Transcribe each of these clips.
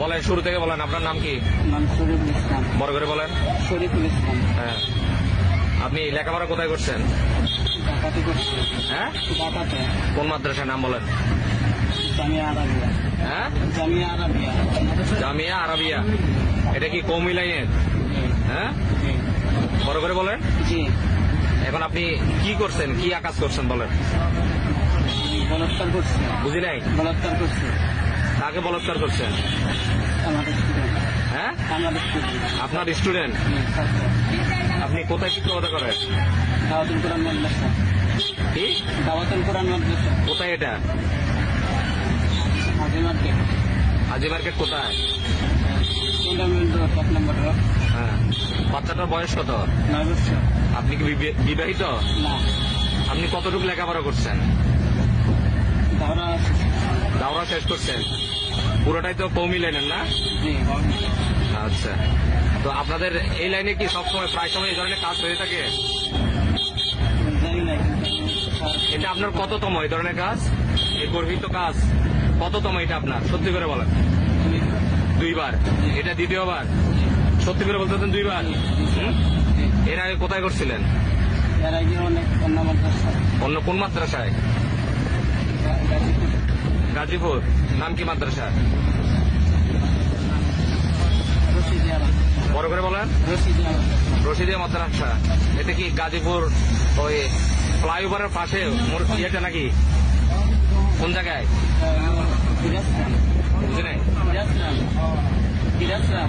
বলেন, শুরু থেকে বলেন, আপনার নাম কি? নাম শরীফুল ইসলাম। বড় করে বলেন। শরীফুল ইসলাম। হ্যাঁ, আপনি লেখাপড়া কোথায় করছেন? ঢাকাতে করছি। হ্যাঁ, ঢাকাতে। কোন মাদ্রাসার নাম বলেন? জামিয়া আরাবিয়া। হ্যাঁ, জামিয়া আরাবিয়া। জামিয়া আরাবিয়া। এটা কি কওমি লাইনের? হ্যাঁ, জি বড় করে বলেন। জি। এখন আপনি কি করছেন, কি আকাজ করছেন বলেন? বলাৎকার করছে। বুঝি নাই। বলাৎকার করছে। কাকে বলাৎকার করছেন? আমাদের স্টুডেন্ট। হ্যাঁ, আমাদের স্টুডেন্ট। আপনার স্টুডেন্ট। আপনি কোথায় শিক্ষকতা করেন? দাওয়াতুল কোরআন মাদ্রাসা। কি দাওয়াতুল কোরআন মাদ্রাসা। কোথায় এটা? হাজি মার্কেট। হাজি মার্কেট কোথায়? টুর্নামেন্ট রোড 7 নম্বর রোড। হ্যাঁ, বাচ্চাটার বয়স কত? 9 বছর। আপনি কি বিবাহিত? না। আপনি কতটুকু লেখাপড়া করছেন? দাওরা। দাওরা শেষ করছেন? পুরোটাই তো কওমি লাইনের না? জি। আচ্ছা, তো আপনাদের এই লাইনে কি সবসময় প্রায় সময় এই ধরনের কাজ হয়ে থাকে? জানি না কিন্তু এটা আপনার কততম এই ধরনের কাজ, এই গর্হিত কাজ কততম এটা আপনার? সত্যি করে বলেন। 2বার। এটা দ্বিতীয়বার? সত্যি করে বলতেছেন 2বার? এর আগে কোথায় করছিলেন? এর আগে অনেক অন্য মাদ্রাসা। অন্য কোন মাদ্রাসায়? গাজীপুর। গাজীপুর। নাম কি মাদ্রাসা? রশিদিয়া। বড় করে বলেন। রশিদিয়া। রশিদিয়া মাদ্রাসা। এটা কি গাজীপুর ওই ফ্লাইওভারের পাশে ইয়েটা নাকি? কোন জায়গায়? দিরাসরাম। বুঝি নাই। দিরাসরাম। দিরাসরাম।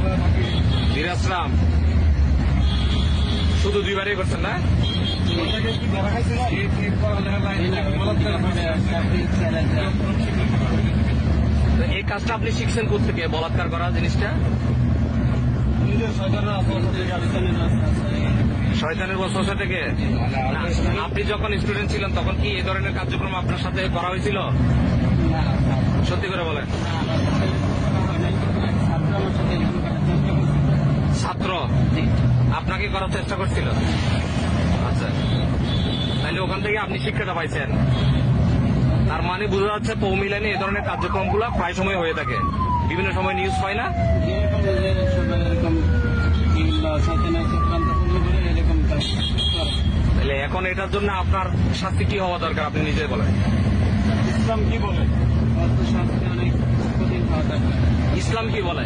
দিরাসরাম। শুধু 2বারই করছেন না? তো এই কাজটা আপনি শিখছেন কোথেকে, বলাৎকার করা জিনিসটা? শয়তানের ওয়াসওয়াসা থেকে? না, আপনি যখন স্টুডেন্ট ছিলেন তখন কি এই ধরনের কার্যক্রম আপনার সাথে করা হয়েছিল? সত্যি করে বলেন। ছাত্র আপনাকে করার চেষ্টা করছিল? আচ্ছা, তাহলে ওখান থেকে আপনি শিক্ষাটা পাইছেন। তার মানে বোঝা যাচ্ছে কওমি লাইনে এই ধরনের কার্যক্রমগুলো প্রায় সময় হয়ে থাকে, বিভিন্ন সময় নিউজ পায় না? তাহলে এখন এটার জন্য আপনার শাস্তি কি হওয়া দরকার আপনি নিজে বলেন? ইসলাম কি বলে? অনেক কঠিন হওয়া দরকার। ইসলাম কি বলে?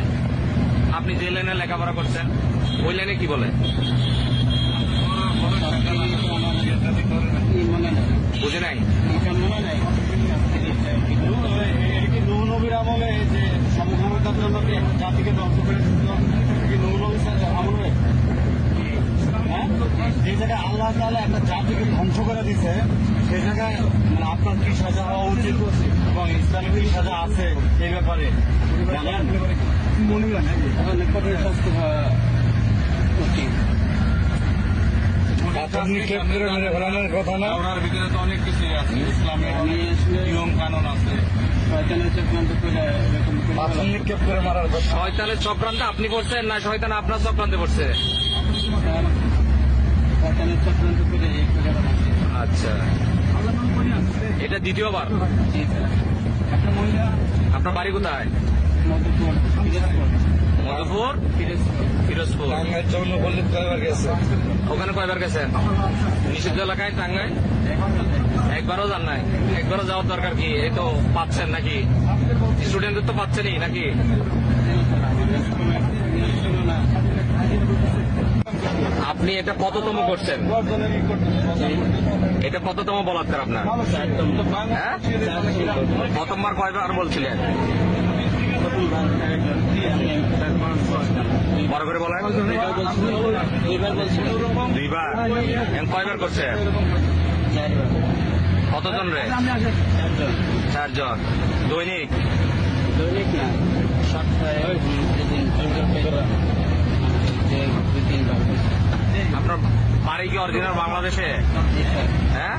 আপনি যে লাইনে লেখাপড়া করছেন ওই লাইনে কি বলে? বুঝে নাই। নবীর আমলে যে সমকামিতার জন্য জাতিকে ধ্বংস করে আমলে যে জায়গায় আল্লাহ তাআলা একটা জাতিকে ধ্বংস করে দিছে সে জায়গায় মানে আপনার কি সাজা হওয়া উচিত এবং ইসলামে কি সাজা আছে এই ব্যাপারে জানেন? মনে হয় কঠিন শাস্তি হওয়া উচিত। নিক্ষেপ করে মেরে ফেলানোর কথা না। ওনার ভিতরে তো অনেক কিছুই আছে, ইসলামের নিয়ম কানুন আছে। শয়তানের চক্রান্ত করে এরকম পাথর নিক্ষেপ করে মারার কথা। শয়তানের চক্রান্ত আপনি করছেন না শয়তান আপনার চক্রান্তে পড়ছে? শয়তানের চক্রান্ত করে এই করে আচ্ছা, এটা দ্বিতীয়বার? জি স্যার। একটা মহিলা। আপনার বাড়ি কোথায়? মধুপুর পিরোজপুর। মধুপুর পিরোজপুর। টাঙ্গাইল চৌনপল্লী কয়বার গেছে? ওখানে কয়বার গেছেন? নিষিদ্ধ এলাকায় টাঙ্গাইল একবারও যান নাই? একবারও যাওয়ার দরকার কি? এই তো পাচ্ছেন নাকি? স্টুডেন্টদের তো পাচ্ছেনই নাকি? আপনি এটা কততম করছেন? এটা কততম বলাৎকার আপনার? হ্যাঁ, প্রথমবার কয়বার বলছিলেন? বড় করে বলেন। 2বার। কয়বার করছে? কতজন রে? 4 জন। দৈনিক? দৈনিক না, সপ্তাহে 2-3 বার। আপনার বাড়ি কি অরিজিনাল বাংলাদেশে? হ্যাঁ,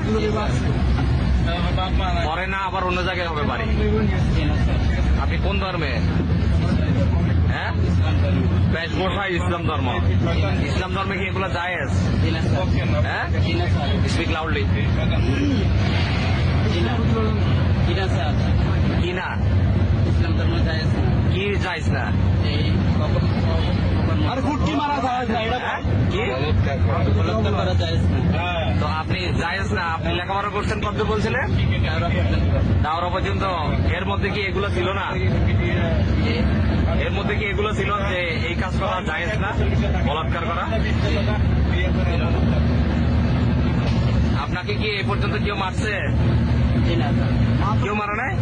পরে না আবার অন্য জায়গায় হবে বাড়ি? আপনি কোন ধর্মে? হ্যাঁ, বেশভূষা ইসলাম ধর্ম। ইসলাম ধর্মে কি এগুলো জায়েজ? হ্যাঁ, স্পিক লাউডলি। কিনা কি না? ইসলাম ধর্ম জায়েজ না। কি যাইস না? আর ফুটকি মারা যায় না এটা হ্যাঁ? কি? বলাৎকার করা যায় না। হ্যাঁ তো আপনি যাইস না, আপনি লেখাপড়া করছেন কত বলছিলেন? দাওরা পর্যন্ত। এর মধ্যে কি এগুলো ছিল না? এর মধ্যে কি এগুলো ছিল যে এই কাজ করা যাইজ না, বলাৎকার করা? আপনাকে কি এই পর্যন্ত কেউ মারছে? কেউ মারা নাই?